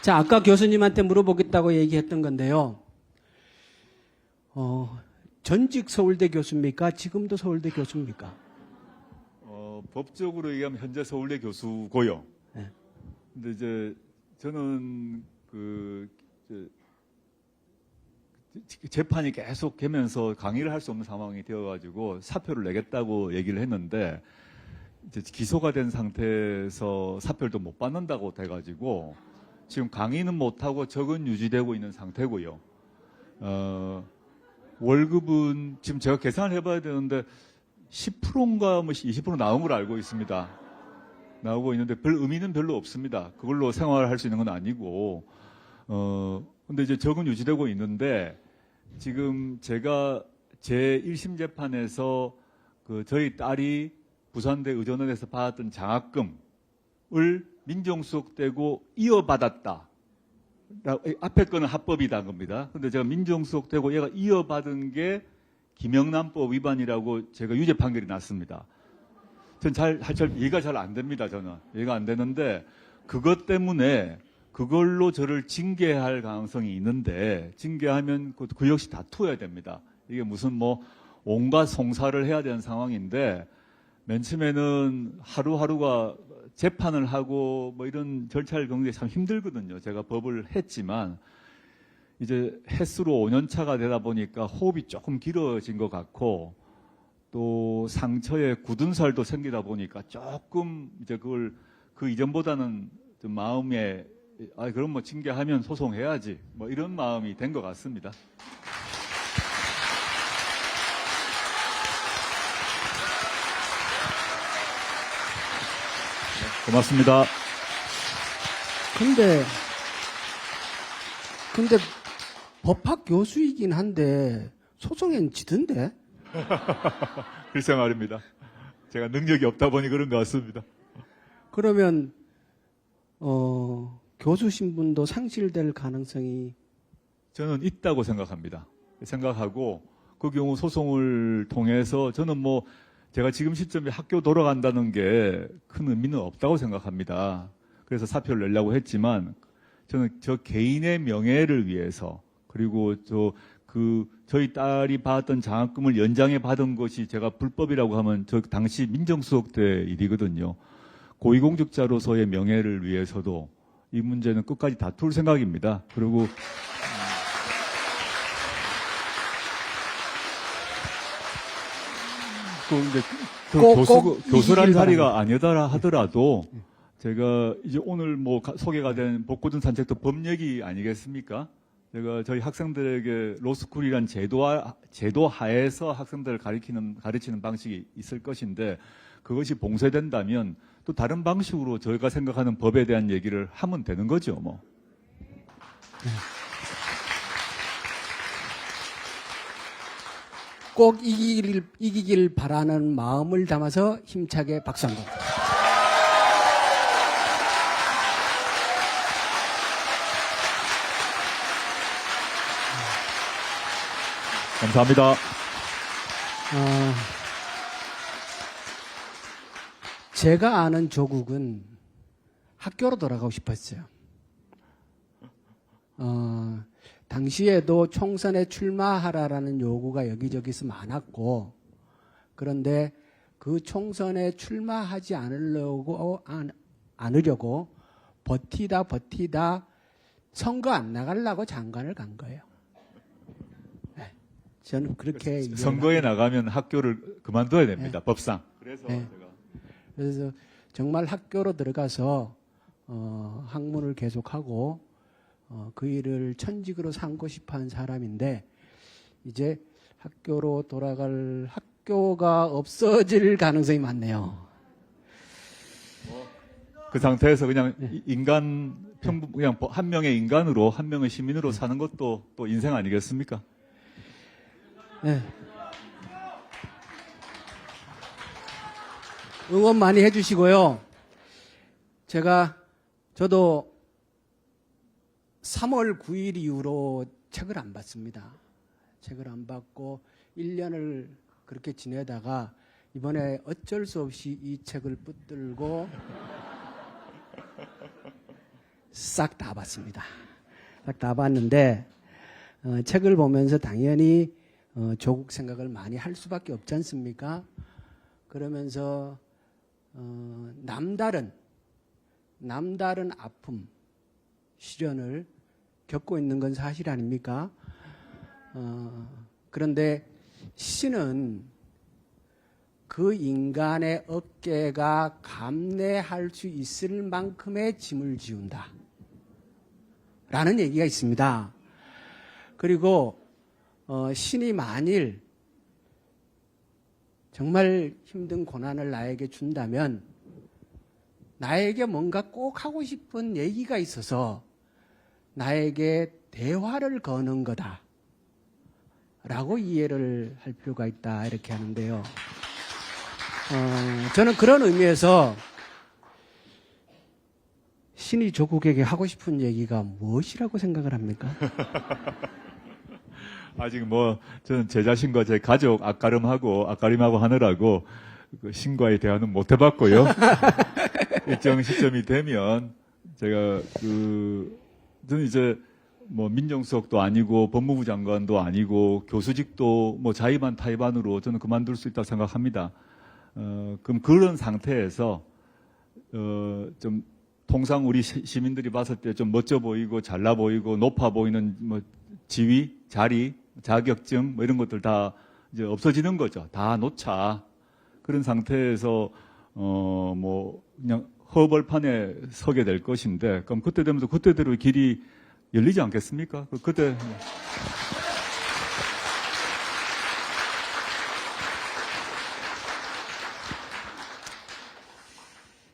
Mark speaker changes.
Speaker 1: 자, 아까 교수님한테 물어보겠다고 얘기했던 건데요. 전직 서울대 교수입니까? 지금도 서울대 교수입니까?
Speaker 2: 법적으로 얘기하면 현재 서울대 교수고요.
Speaker 1: 네.
Speaker 2: 근데 이제 저는 재판이 계속 되면서 강의를 할 수 없는 상황이 되어가지고 사표를 내겠다고 얘기를 했는데 이제 기소가 된 상태에서 사표를 못 받는다고 돼가지고 지금 강의는 못하고 적은 유지되고 있는 상태고요. 월급은 지금 제가 계산을 해봐야 되는데 10%인가 뭐 20% 나온 걸 알고 있습니다. 나오고 있는데 별 의미는 별로 없습니다. 그걸로 생활할 수 있는 건 아니고 근데 이제 적은 유지되고 있는데 지금 제가 제 1심 재판에서 저희 딸이 부산대 의전원에서 받았던 장학금을 민정수석되고 이어받았다. 앞에 거는 합법이다 겁니다. 근데 제가 민정수석되고 얘가 이어받은 게 김영란법 위반이라고 제가 유죄 판결이 났습니다. 전 이해가 잘 안 됩니다. 저는 이해가 안 되는데 그것 때문에 그걸로 저를 징계할 가능성이 있는데 징계하면 그 역시 다투어야 됩니다. 이게 무슨 뭐 온갖 송사를 해야 되는 상황인데 맨 처음에는 하루하루가 재판을 하고 뭐 이런 절차를 겪는 게 참 힘들거든요. 제가 법을 했지만 이제 횟수로 5년 차가 되다 보니까 호흡이 조금 길어진 것 같고 또 상처에 굳은 살도 생기다 보니까 조금 이제 그걸 그 이전보다는 좀 마음에 그럼 뭐 징계하면 소송해야지 뭐 이런 마음이 된 것 같습니다. 고맙습니다.
Speaker 1: 근데 법학 교수이긴 한데 소송엔 지던데?
Speaker 2: 글쎄 말입니다. 제가 능력이 없다 보니 그런 것 같습니다.
Speaker 1: 그러면 교수 신분도 상실될 가능성이
Speaker 2: 저는 있다고 생각합니다. 생각하고 그 경우 소송을 통해서 저는 뭐 제가 지금 시점에 학교 돌아간다는 게 큰 의미는 없다고 생각합니다. 그래서 사표를 내려고 했지만 저는 저 개인의 명예를 위해서 그리고 저희 딸이 받았던 장학금을 연장해 받은 것이 제가 불법이라고 하면 저 당시 민정수석 때 일이거든요. 고위공직자로서의 명예를 위해서도 이 문제는 끝까지 다툴 생각입니다. 그리고 이제 교수란 자리가 아니더라 하더라도 제가 이제 오늘 뭐 소개가 된 복고전 산책도 법 얘기 아니겠습니까? 제가 저희 학생들에게 로스쿨이란 제도 하에서 학생들을 가르치는 방식이 있을 것인데 그것이 봉쇄된다면 또 다른 방식으로 저희가 생각하는 법에 대한 얘기를 하면 되는 거죠, 뭐.
Speaker 1: 꼭 이기길 바라는 마음을 담아서 힘차게 박수 한번.
Speaker 2: 감사합니다.
Speaker 1: 제가 아는 조국은 학교로 돌아가고 싶었어요. 당시에도 총선에 출마하라라는 요구가 여기저기서 많았고, 그런데 그 총선에 출마하지 않으려고 버티다 선거 안 나가려고 장관을 간 거예요. 네, 저는 그렇게
Speaker 2: 선거에 나가면 학교를 그만둬야 됩니다.
Speaker 1: 네.
Speaker 2: 법상. 그래서
Speaker 1: 네.
Speaker 2: 제가
Speaker 1: 그래서 정말 학교로 들어가서 학문을 계속하고 그 일을 천직으로 삼고 싶어한 사람인데 이제 학교로 돌아갈 학교가 없어질 가능성이 많네요.
Speaker 2: 그 상태에서 그냥 그냥 한 명의 인간으로 한 명의 시민으로 사는 것도 또 인생 아니겠습니까?
Speaker 1: 네. 응원 많이 해주시고요. 저도 3월 9일 이후로 책을 안 받습니다. 책을 안 받고 1년을 그렇게 지내다가 이번에 어쩔 수 없이 이 책을 붙들고 싹 다 봤습니다. 싹 다 봤는데 책을 보면서 당연히 조국 생각을 많이 할 수밖에 없지 않습니까? 그러면서 남다른 아픔, 시련을 겪고 있는 건 사실 아닙니까? 그런데 시는 그 인간의 어깨가 감내할 수 있을 만큼의 짐을 지운다. 라는 얘기가 있습니다. 그리고 신이 만일 정말 힘든 고난을 나에게 준다면 나에게 뭔가 꼭 하고 싶은 얘기가 있어서 나에게 대화를 거는 거다. 라고 이해를 할 필요가 있다. 이렇게 하는데요. 저는 그런 의미에서 신이 조국에게 하고 싶은 얘기가 무엇이라고 생각을 합니까?
Speaker 2: 아직 저는 제 자신과 제 가족 앞가림하고 하느라고 그 신과의 대화는 못 해봤고요. 일정 시점이 되면 제가 저는 이제 민정수석도 아니고 법무부 장관도 아니고 교수직도 자의반 타의반으로 저는 그만둘 수 있다고 생각합니다. 그럼 그런 상태에서 좀 통상 우리 시민들이 봤을 때 좀 멋져 보이고 잘나 보이고 높아 보이는 지위, 자리, 자격증 이런 것들 다 이제 없어지는 거죠. 다 놓자. 그런 상태에서 그냥 허벌판에 서게 될 것인데 그럼 그때 되면서 그때대로 길이 열리지 않겠습니까? 그때